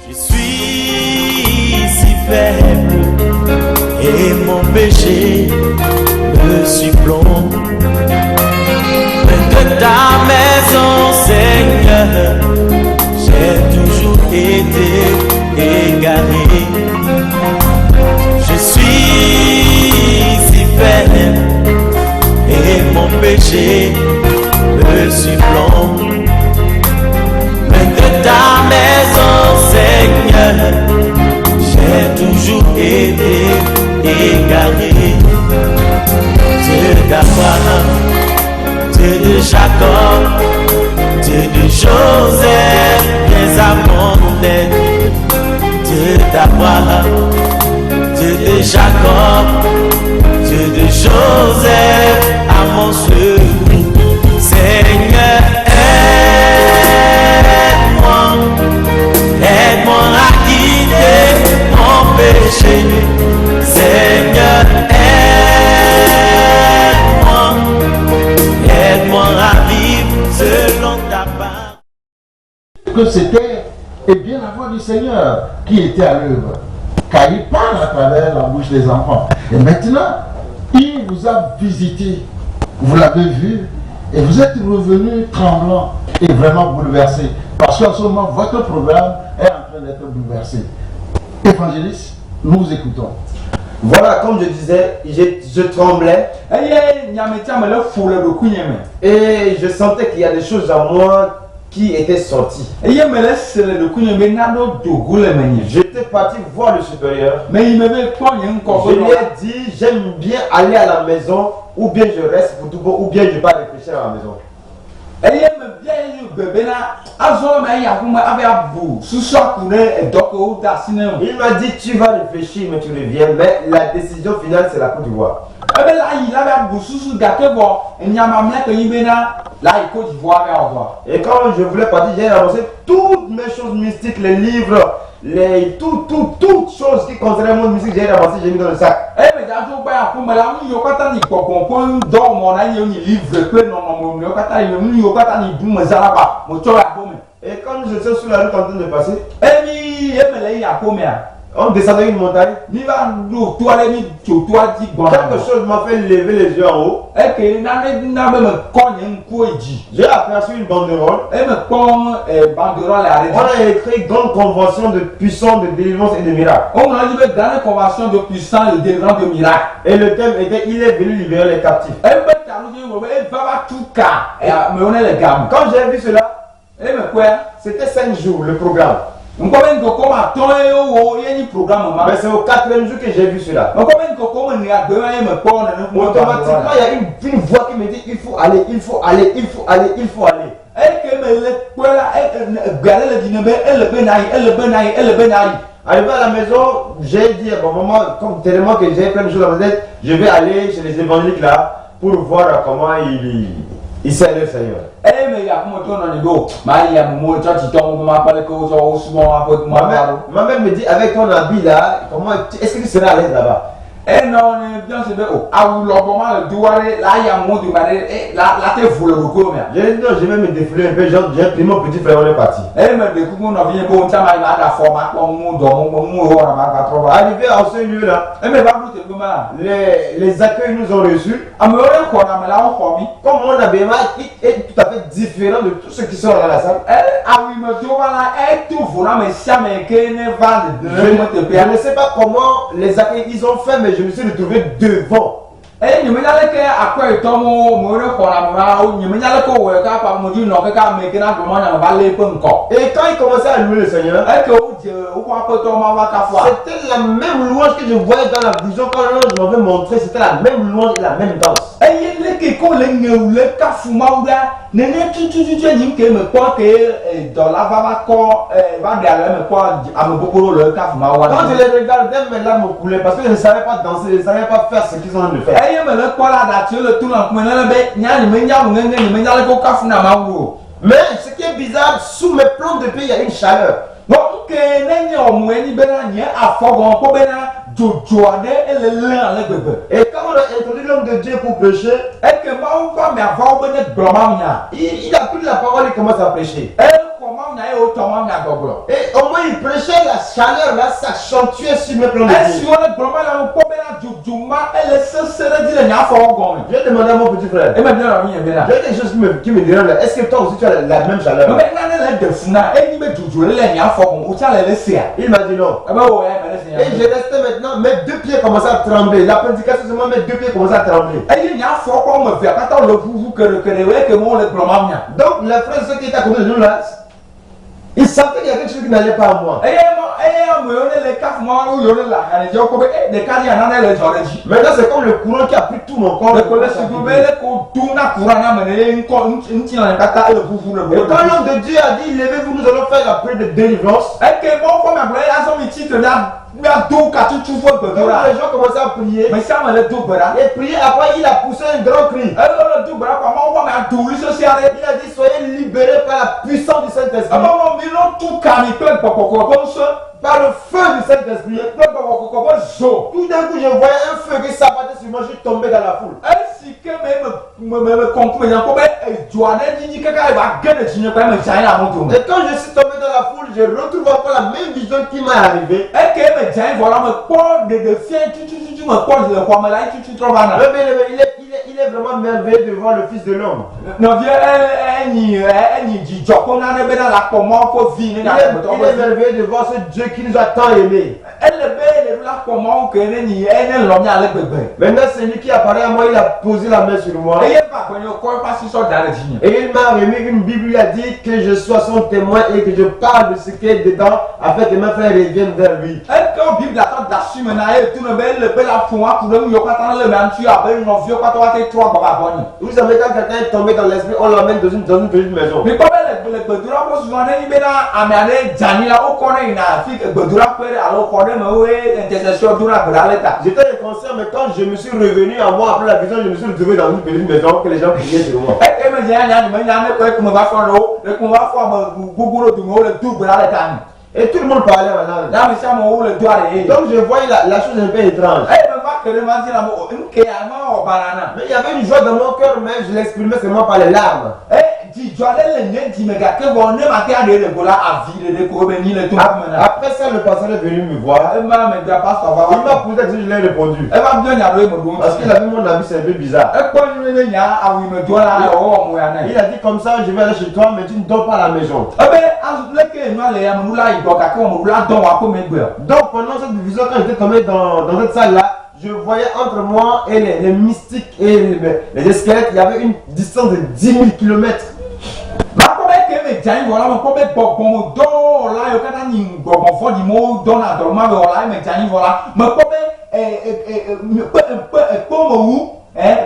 Je suis si faible et mon péché me surplombe. Mais de ta maison, Seigneur, j'ai toujours été égaré. Je suis si faible et mon péché me surplombe. Mais de ta maison, Seigneur, j'ai toujours été égaré. Dieu d'Abraham, Dieu de Jacob, Dieu de Joseph, viens à mon aide. Dieu d'Abraham, Dieu de Jacob, Dieu de Joseph, à mon secours. Seigneur, aide-moi à quitter mon péché. Seigneur, aide-moi à vivre selon ta part. Que c'était bien la voix du Seigneur qui était à l'œuvre, car il parle à travers la bouche des enfants. Et maintenant, il vous a visité, vous l'avez vu, et vous êtes revenu tremblant et vraiment bouleversé, parce qu'en ce moment, votre programme est en train d'être bouleversé. Évangéliste, nous vous écoutons. Voilà, comme je disais, je tremblais et je sentais qu'il y a des choses à moi qui étaient sorties. J'étais parti voir le supérieur. Je lui ai dit, j'aime bien aller à la maison, ou bien je reste pour tout bon, ou bien je pars réfléchir à la maison. Il m'a dit, tu vas réfléchir, mais tu reviens. Mais la décision finale, c'est la Côte d'Ivoire. Et quand je voulais partir, j'ai ramassé toutes mes choses mystiques, les livres, toutes choses qui concernaient mon musique, j'ai ramassé, j'ai mis dans le sac. Et quand je suis sur la route en train de passer, on descendait une montagne. Quelque chose m'a fait lever les yeux en haut. J'ai aperçu une banderole. On a écrit Grande Convention de puissance, de délivrance et de miracles. Et le thème était il est venu libérer les captifs. Quand j'ai vu cela, c'était 5 jours le programme. Mais c'est au 4e jour que j'ai vu cela. Automatiquement, il y a une voix qui me dit il faut aller, il faut aller, il faut aller, il faut aller. Arrivé à la maison, j'ai dit à mon maman, comme tellement que j'ai plein de choses dans ma tête, je vais aller chez les évangéliques là pour voir comment il sert le Seigneur. Ma mère me dit, avec ton habit là, est-ce que tu seras à l'aise là-bas? J'ai dit non, je vais me défouler un peu, j'ai pris mon petit frère, on est parti. Arrivé à ce lieu là, les accueils nous ont reçus. Comme mon habillement est tout à fait différent de tous ceux qui sont dans la salle. Je ne sais pas comment les accueils ils ont fait, mais je me suis retrouvé devant. Et quand il commençait à louer le Seigneur, c'était la même louange que je voyais dans la vision quand je m'avais montré, c'était la même louange et la même danse. Quand je les regardais, mes larmes me coulaient parce que je ne savais pas danser, je ne savais pas faire ce qu'ils ont de faire. Mais ce qui est bizarre, sous mes plantes de pied, il y a une chaleur. Et quand on a introduit l'homme de Dieu pour prêcher, il a pris la parole et commence à prêcher. Et au moins il prêchait la chaleur là, s'accentuait sur mes plans de Dieu. Je vais demander à mon petit frère. Il y a quelque chose qui me dérange là. Est-ce que toi aussi tu as la même chaleur? Il m'a dit non. Et je restais maintenant, mes deux pieds commençaient à trembler. La prédication seulement, mes deux pieds commençaient à trembler. Donc les frères ceux qui étaient à côté de nous là, ils sentaient qu'il y a quelque chose qui n'allait pas à moi. Maintenant c'est comme le courant qui a pris tout mon corps. Et quand l'homme de Dieu a dit, levez-vous, nous allons faire la prière de délivrance. Donc les gens commençaient à prier. Et prier, après il a poussé un grand cri. Il a dit, soyez libérés par la puissance du Saint-Esprit. Par le feu du Saint-Esprit. Tout d'un coup, je voyais un feu qui s'abattait sur moi, je suis tombé dans la foule. Et quand je suis tombé dans la foule, je retrouve encore la même vision qui m'est arrivée. Il est vraiment merveilleux de voir le Fils de l'homme. Il est merveilleux de voir ce Dieu qui nous a tant aimés. Maintenant, c'est lui qui apparaît à moi, il a posé la main sur moi. Et il m'a remis une Bible, il a dit que je sois son témoin et que je parle de ce qui est dedans afin que mes frères reviennent vers lui. Vous savez, quand quelqu'un est tombé dans l'esprit, on l'emmène dans une petite maison. J'étais inconscient, mais quand je me suis revenu à moi après la vision, je me suis retrouvé dans une petite maison que les gens priaient sur moi. Et tout le monde parlait maintenant. Donc je voyais la chose un peu étrange. Mais il y avait une joie dans mon cœur, mais je l'exprimais seulement par les larmes. Après ça, le pasteur est venu me voir. Il m'a posé que je l'ai répondu. Parce qu'il a vu mon habit, c'est un peu bizarre. Il a dit comme ça, je vais aller chez toi, mais tu ne dors pas à la maison. Donc pendant cette division, quand j'étais tombé dans cette salle-là, je voyais entre moi et les mystiques et les squelettes, il y avait une distance de 10 000 km.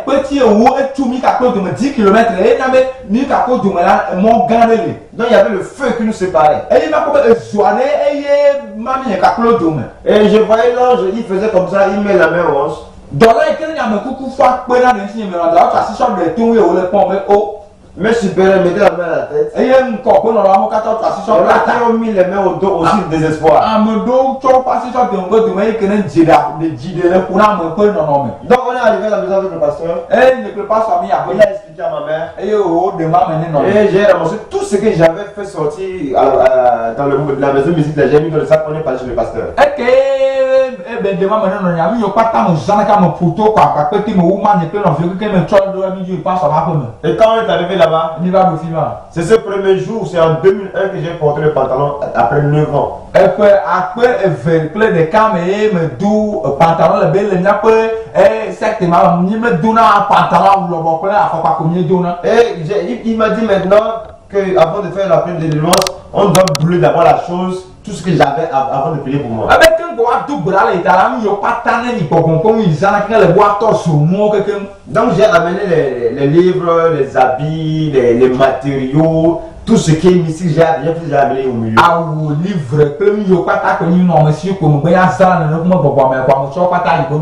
Petit ou tout mis à cause de 10 km et mis à cause de mon gagne. Donc il y avait le feu qui nous séparait. Et je voyais l'ange, il faisait comme ça, il met la main au hanche. Mes supérieurs mettaient la main à la tête. Et ils ont mis les mains au dos aussi de désespoir. Donc on est arrivé à la maison avec le pasteur. Il a expliqué à ma mère. Et j'ai ramassé tout ce que j'avais fait sortir dans la maison de musique. J'ai mis dans le sac, on est parti chez le pasteur. Et quand on est arrivé là-bas, c'est ce premier jour, c'est en 2001 que j'ai porté le pantalon après 9 ans. Et il m'a dit maintenant qu'avant de faire la prière de délivrance, on doit brûler d'abord la chose, tout ce que j'avais avant de prier pour moi. Donc j'ai amené les livres, les habits, les matériaux, tout ce qui est ici, j'ai amené au milieu.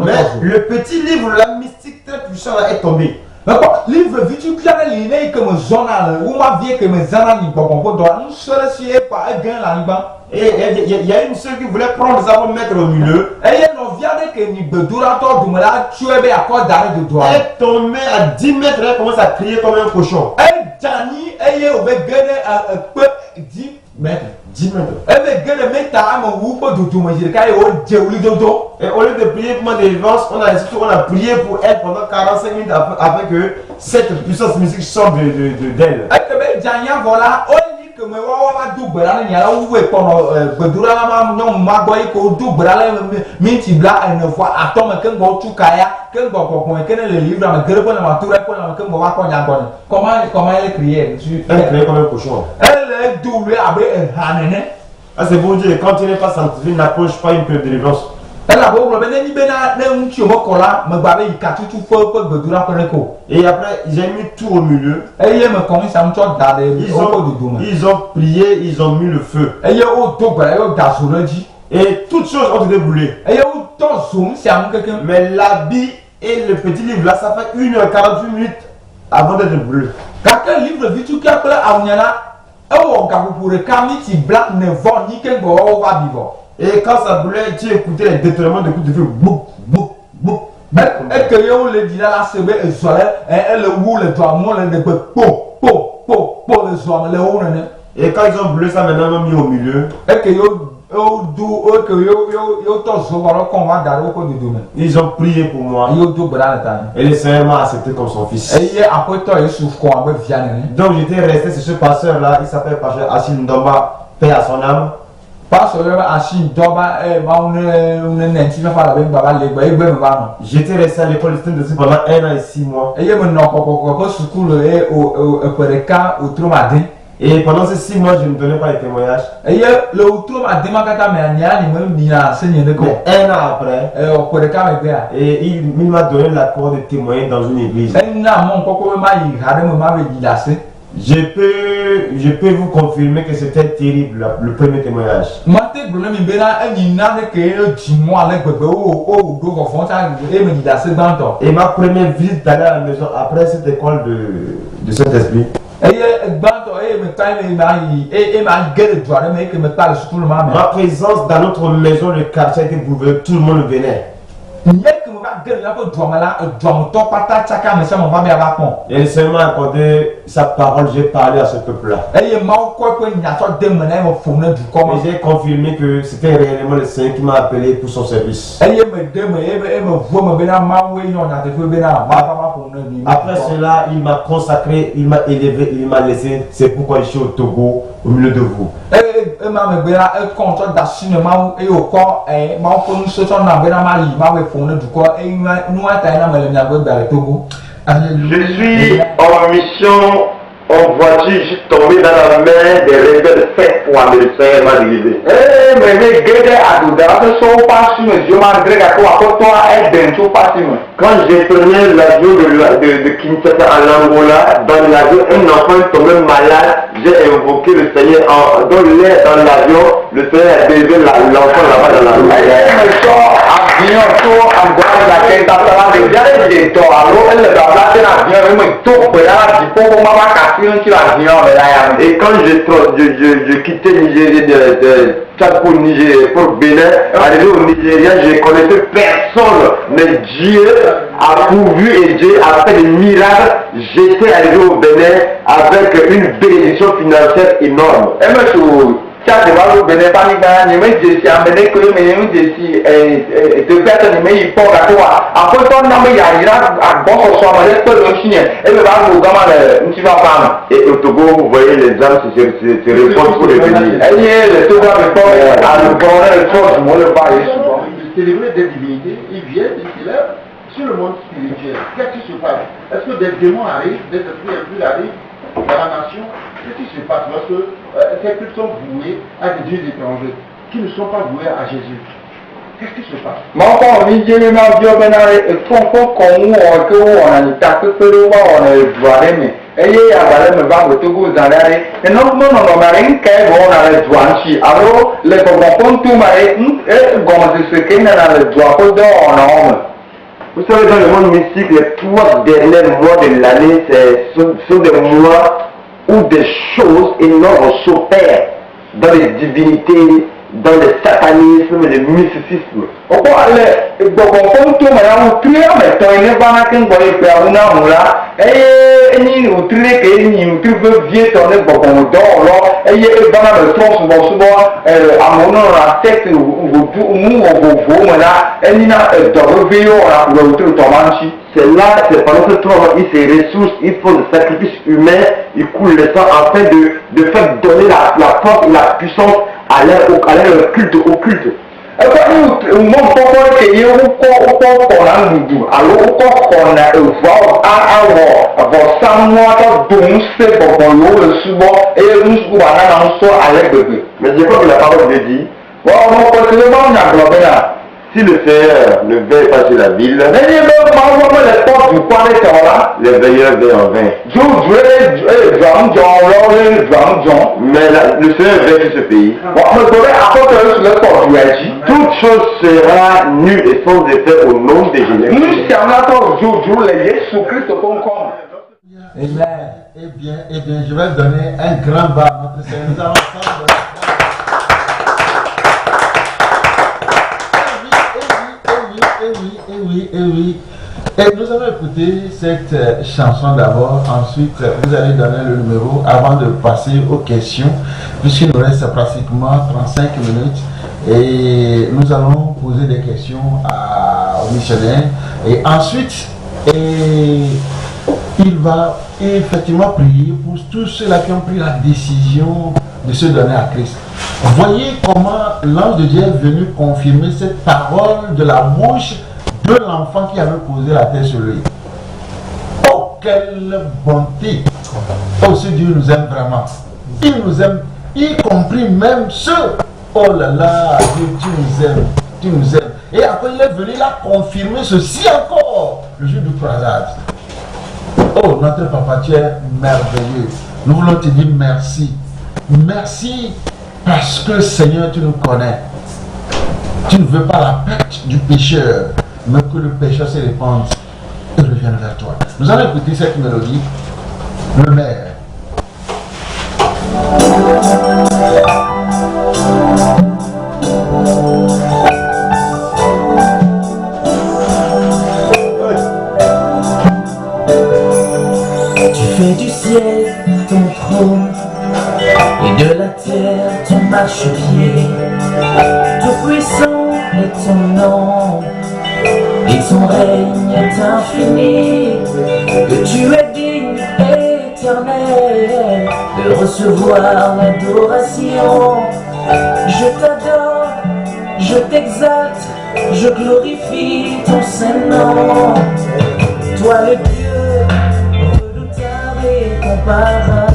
Mais le petit livre, la mystique très puissant est tombé. Livre et il y a une seule qui voulait prendre ça pour mettre au milieu. Elle est tombée à 10 mètres, elle commence à crier comme un cochon. mètres. 10 mètres. Et au lieu de prier pour ma délivrance, on a prié pour elle pendant 45 minutes afin que cette puissance musique sorte d'elle. Comment elle criait? Elle criait comme un cochon. Elle est doublée avec un hanene. Ah, c'est bon Dieu, quand tu n'es pas sanctifié, n'approche pas une période de délivrance. Et après, j'ai mis tout au milieu. Ils ont prié, ils ont mis le feu. Et toutes choses ont été brûlées. Mais l'habit et le petit livre là, ça fait 1h48 minutes avant d'être brûlé. Et quand ça brûlait, tu écoutais les détournements de coups de feu. Boum, boum, boum. Et quand ils ont brûlé ça, maintenant ils ont mis au milieu. Ils ont prié pour moi. Et le Seigneur m'a accepté comme son fils. Donc j'étais resté sur ce pasteur là, il s'appelle pasteur Achille Ndomba, paix à son âme. J'étais resté à l'école de pendant 1 an et 6 mois. Et pendant ces 6 mois, je ne donnais pas les témoignages. Mais 1 an après, et il m'a donné l'accord de témoigner dans une église. Je peux vous confirmer que c'était terrible, le premier témoignage. Et ma première visite d'aller à la maison après cette école de Saint-Esprit. Ma présence dans notre maison, le quartier était bouleversé, tout le monde venait. Et le Seigneur m'a accordé sa parole, j'ai parlé à ce peuple-là. Et j'ai confirmé que c'était réellement le Seigneur qui m'a appelé pour son service. Après cela, il m'a consacré, il m'a élevé, il m'a laissé. C'est pourquoi je suis au Togo, au milieu de vous. Je suis en mission en voiture, je suis tombé dans la main des rebelles faits pour le Seigneur m'a délivré. Quand j'ai pris l'avion de Kinshasa en Angola, dans l'avion, un enfant est tombé malade, j'ai invoqué le Seigneur dans l'avion, le Seigneur a délivré l'enfant là-bas dans la rue. Et quand je quittais Nigeria Tchad pour Bénin, arrivé au Nigeria, je connaissais personne, mais Dieu a pourvu et Dieu a fait des miracles. J'étais arrivé au Bénin avec une bénédiction financière énorme. Chaque fois que Bénin pas ni même je suis amené que mais je suis de personne mais il faut que toi après ton nom il y a à bon soit mais tout le chien et le va vous comment tu vas pas et au Togo vous voyez les âmes se répondent pour les bénis et le Togo répond à le bon le force moi le pas souvent célébrer des divinités ils viennent ils célèbrent sur le monde spirituel. Qu'est-ce qui se passe? Est-ce que des démons arrivent, des esprits impurs arrivent dans la nation? Qu'est-ce qui se passe? Parce que ces cultes sont voués à des dieux étrangers qui ne sont pas voués à Jésus. Qu'est-ce qui se passe? Vous savez, dans le monde mystique, les 3 derniers mois de l'année, sont des mois où des choses énormes s'opèrent dans les divinités dans le satanisme, le mysticisme. Pourquoi les comme tout maintenant, prière, mais toi, il n'est pas qu'un boy, il peut avoir un moula, et ni nous trier que ni nous trier vieux, on est beaucoup d'or, et il y a le tronc, à mon nom, la tête, vous, et ni n'a de réveillon, le tomanchi. C'est là, c'est pendant ce temps, il se ressource, il faut des sacrifices humains, il coule le sang afin de faire donner la force et la puissance à leur culte, au culte. Et quand nous montrons que nous avons alors qu'on a voir à samoa c'est pour le souvent et nous à l'air bébé. Mais je crois que la parole de Dieu dit, bon, on continue à si le Seigneur ne veille pas sur la ville, les veilleurs veillent en vain. Mais le Seigneur veille sur ce pays. Toute chose sera nue et sans effet au nom de Jésus. Amen. Eh bien, je vais donner un grand bas à notre Seigneur. Nous allons ensemble. Oui. Et nous allons écouter cette chanson d'abord. Ensuite, vous allez donner le numéro avant de passer aux questions, puisqu'il nous reste pratiquement 35 minutes. Et nous allons poser des questions aux missionnaires. Et ensuite, il va effectivement prier pour tous ceux-là qui ont pris la décision de se donner à Christ. Voyez comment l'ange de Dieu est venu confirmer cette parole de la bouche de l'enfant qui avait posé la tête sur lui. Oh, quelle bonté! Oh, ce Dieu nous aime vraiment. Il nous aime, y compris même ceux. Oh là là, Dieu, tu nous aimes. Et après, il est venu, il a confirmé ceci encore, le jour du croisade. Oh, notre papa, tu es merveilleux. Nous voulons te dire merci. Merci parce que, Seigneur, tu nous connais. Tu ne veux pas la perte du pécheur, mais que le pécheur se répande et revienne vers toi. Nous allons écouter cette mélodie. Le maire. Tu fais du ciel ton trône et de la terre ton marchepied. Tout puissant est ton nom et ton règne est infini. Que tu es digne, éternel, de recevoir l'adoration. Je t'adore, je t'exalte, je glorifie ton Saint-Nom. Toi le Dieu redoutable et comparable.